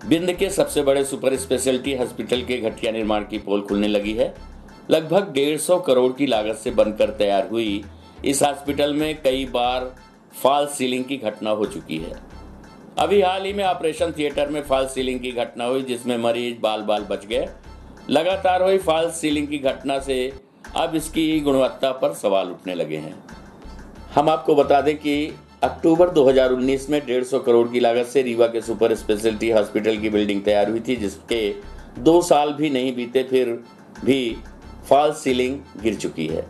विंध्य के सबसे बड़े सुपर स्पेशलिटी हॉस्पिटल के घटिया निर्माण की पोल खुलने लगी है। लगभग 150 करोड़ की लागत से बनकर तैयार हुई इस हॉस्पिटल में कई बार फॉल्स सीलिंग की घटना हो चुकी है। अभी हाल ही में ऑपरेशन थिएटर में फॉल्स सीलिंग की घटना हुई, जिसमें मरीज बाल बाल बच गए। लगातार हुई फॉल्स सीलिंग की घटना से अब इसकी गुणवत्ता पर सवाल उठने लगे हैं। हम आपको बता दें कि अक्टूबर 2019 में 150 करोड़ की लागत से रीवा के सुपर स्पेशलिटी हॉस्पिटल की बिल्डिंग तैयार हुई थी, जिसके 2 साल भी नहीं बीते फिर भी फॉल्स सीलिंग गिर चुकी है,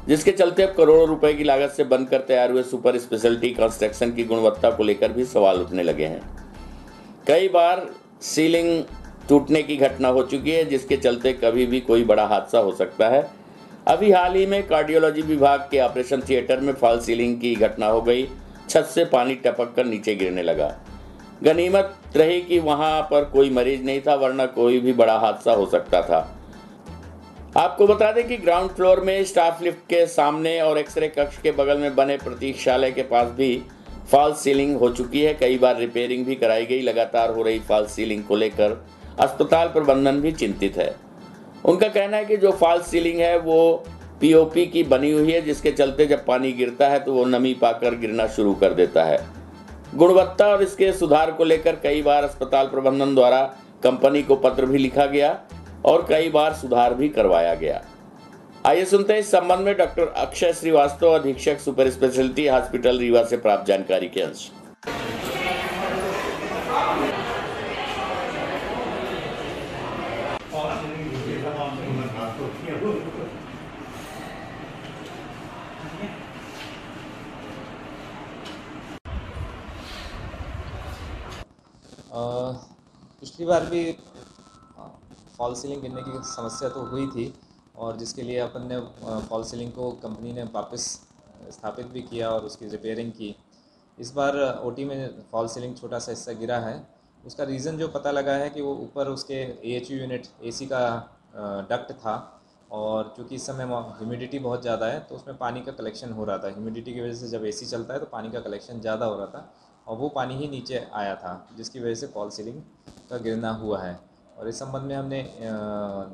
जिसके चलते अब करोड़ों रुपए की लागत से बनकर तैयार हुए सुपर स्पेशलिटी कंस्ट्रक्शन की गुणवत्ता को लेकर भी सवाल उठने लगे हैं। कई बार सीलिंग टूटने की घटना हो चुकी है, जिसके चलते कभी भी कोई बड़ा हादसा हो सकता है। अभी हाल ही में कार्डियोलॉजी विभाग के ऑपरेशन थिएटर में फॉल्स सीलिंग की घटना हो गई। छत से पानी टपक कर नीचे गिरने लगा। गनीमत रही कि वहां पर कोई मरीज नहीं था, वरना कोई भी बड़ा हादसा हो सकता था। आपको बता दें कि ग्राउंड फ्लोर में स्टाफ लिफ्ट के सामने और एक्सरे कक्ष के बगल में बने प्रतीक्षालय के पास भी फॉल्स सीलिंग हो चुकी है। कई बार रिपेयरिंग भी कराई गई। लगातार हो रही फॉल्स सीलिंग को लेकर अस्पताल प्रबंधन भी चिंतित है। उनका कहना है कि जो फॉल्स सीलिंग है वो पीओपी की बनी हुई है, जिसके चलते जब पानी गिरता है तो वो नमी पाकर गिरना शुरू कर देता है। गुणवत्ता और इसके सुधार को लेकर कई बार अस्पताल प्रबंधन द्वारा कंपनी को पत्र भी लिखा गया और कई बार सुधार भी करवाया गया। आइए सुनते हैं इस संबंध में डॉक्टर अक्षय श्रीवास्तव, अधीक्षक सुपर स्पेशलिटी हॉस्पिटल रीवा से प्राप्त जानकारी के अंश। पिछली बार भी फॉल सीलिंग गिरने की समस्या तो हुई थी, और जिसके लिए अपन ने फॉल सीलिंग को कंपनी ने वापस स्थापित भी किया और उसकी रिपेयरिंग की। इस बार ओटी में फॉल सीलिंग छोटा सा हिस्सा गिरा है। उसका रीज़न जो पता लगा है कि वो ऊपर उसके एएचयू यूनिट एसी का डक्ट था, और चूँकि इस समय ह्यूमिडिटी बहुत ज़्यादा है तो उसमें पानी का कलेक्शन हो रहा था। ह्यूमिडिटी की वजह से जब एसी चलता है तो पानी का कलेक्शन ज़्यादा हो रहा था, और वो पानी ही नीचे आया था, जिसकी वजह से फॉल सीलिंग का गिरना हुआ है। और इस संबंध में हमने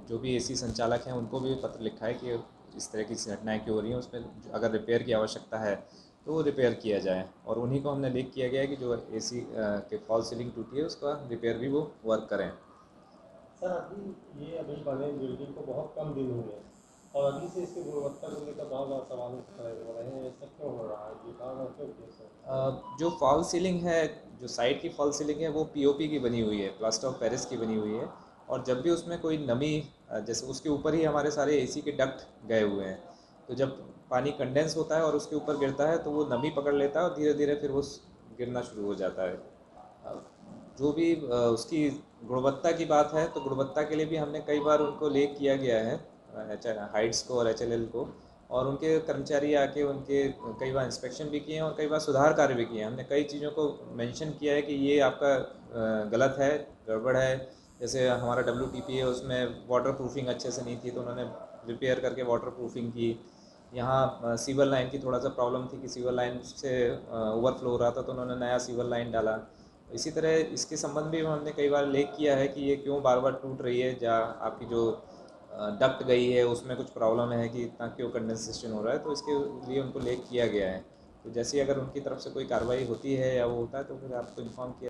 जो भी एसी संचालक हैं उनको भी पत्र लिखा है कि इस तरह की घटनाएँ क्यों हो रही हैं, उसमें अगर रिपेयर की आवश्यकता है तो वो रिपेयर किया जाए। और उन्हीं को हमने लिख किया गया है कि जो एसी के फॉल सीलिंग टूटी है उसका रिपेयर भी वो वर्क करें। सर, अभी बने बिल्डिंग को बहुत कम दिन हुए हैं और अभी से इसकी गुणवत्ता को लेकर बहुत ज़्यादा सवाल हो रहे हैं। ऐसा क्यों हो रहा है? ये कारण क्यों केस जो फॉल सीलिंग है, जो साइड की फॉल सीलिंग है, वो पीओपी की बनी हुई है, प्लास्टर ऑफ पेरिस की बनी हुई है। और जब भी उसमें कोई नमी, जैसे उसके ऊपर ही हमारे सारे एसी के डक्ट गए हुए हैं, तो जब पानी कंडेंस होता है और उसके ऊपर गिरता है तो वो नमी पकड़ लेता है और धीरे धीरे फिर वो गिरना शुरू हो जाता है। जो भी उसकी गुणवत्ता की बात है, तो गुणवत्ता के लिए भी हमने कई बार उनको लेख किया गया है, हाइट्स को और एचएलएल को, और उनके कर्मचारी आके उनके कई बार इंस्पेक्शन भी किए हैं और कई बार सुधार कार्य भी किए हैं। हमने कई चीज़ों को मेंशन किया है कि ये आपका गलत है, गड़बड़ है। जैसे हमारा WTP है, उसमें वाटर प्रूफिंग अच्छे से नहीं थी तो उन्होंने रिपेयर करके वाटर प्रूफिंग की। यहाँ सीवर लाइन की थोड़ा सा प्रॉब्लम थी कि सीवर लाइन से ओवरफ्लो हो रहा था, तो उन्होंने नया सीवर लाइन डाला। इसी तरह इसके संबंध में हमने कई बार लेख किया है कि ये क्यों बार बार टूट रही है, या आपकी जो डक्ट गई है उसमें कुछ प्रॉब्लम है कि इतना क्यों कंडेंसेशन हो रहा है, तो इसके लिए उनको लेख किया गया है। तो जैसे अगर उनकी तरफ से कोई कार्रवाई होती है या वो होता है तो फिर आपको इन्फॉर्म किया